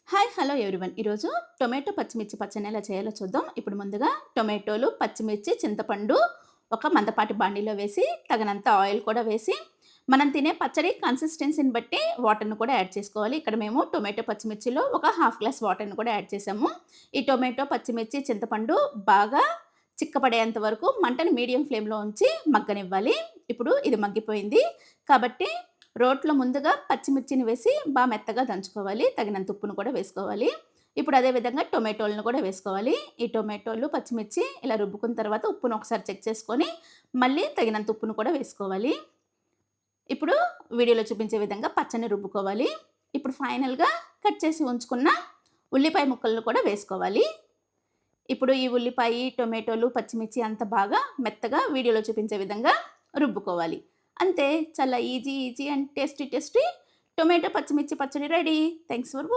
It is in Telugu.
Hi hello everyone. ఈరోజు టొమాటో పచ్చిమిర్చి పచ్చడి ఎలా చేయాలో చూద్దాం. ఇప్పుడు ముందుగా టొమాటోలు, పచ్చిమిర్చి, చింతపండు ఒక మందపాటి బాండీలో వేసి తగినంత ఆయిల్ కూడా వేసి మనం తినే పచ్చడి కన్సిస్టెన్సీని బట్టి వాటర్‌ని కూడా యాడ్ చేసుకోవాలి. ఇక్కడ మేము టొమాటో, పచ్చిమిర్చిలో ఒక హాఫ్ గ్లాస్ వాటర్‌ని కూడా యాడ్ చేసాము. ఈ టొమాటో, పచ్చిమిర్చి, చింతపండు బాగా చిక్కపడేంత వరకు మంటని మీడియం ఫ్లేమ్‌లో ఉంచి మగ్గనివ్వాలి. ఇప్పుడు ఇది మగ్గిపోయింది కాబట్టి రోట్లో ముందుగా పచ్చిమిర్చిని వేసి మెత్తగా దంచుకోవాలి. తగినంత ఉప్పును కూడా వేసుకోవాలి. ఇప్పుడు అదే విధంగా టొమాటోలను కూడా వేసుకోవాలి. ఈ టొమాటోలు, పచ్చిమిర్చి ఇలా రుబ్బుకున్న తర్వాత ఉప్పును ఒకసారి చెక్ చేసుకొని, మళ్ళీ తగినంత ఉప్పును కూడా వేసుకోవాలి. ఇప్పుడు వీడియోలో చూపించే విధంగా పచ్చడిని రుబ్బుకోవాలి. ఇప్పుడు ఫైనల్‌గా కట్ చేసి ఉంచుకున్న ఉల్లిపాయ ముక్కలను కూడా వేసుకోవాలి. ఇప్పుడు ఈ ఉల్లిపాయి, టొమాటోలు, పచ్చిమిర్చి అంతా బాగా మెత్తగా వీడియోలో చూపించే విధంగా రుబ్బుకోవాలి. అంతే, చాలా ఈజీ అండ్ టేస్టీ టొమాటో పచ్చిమిర్చి పచ్చడి రెడీ. Thanks for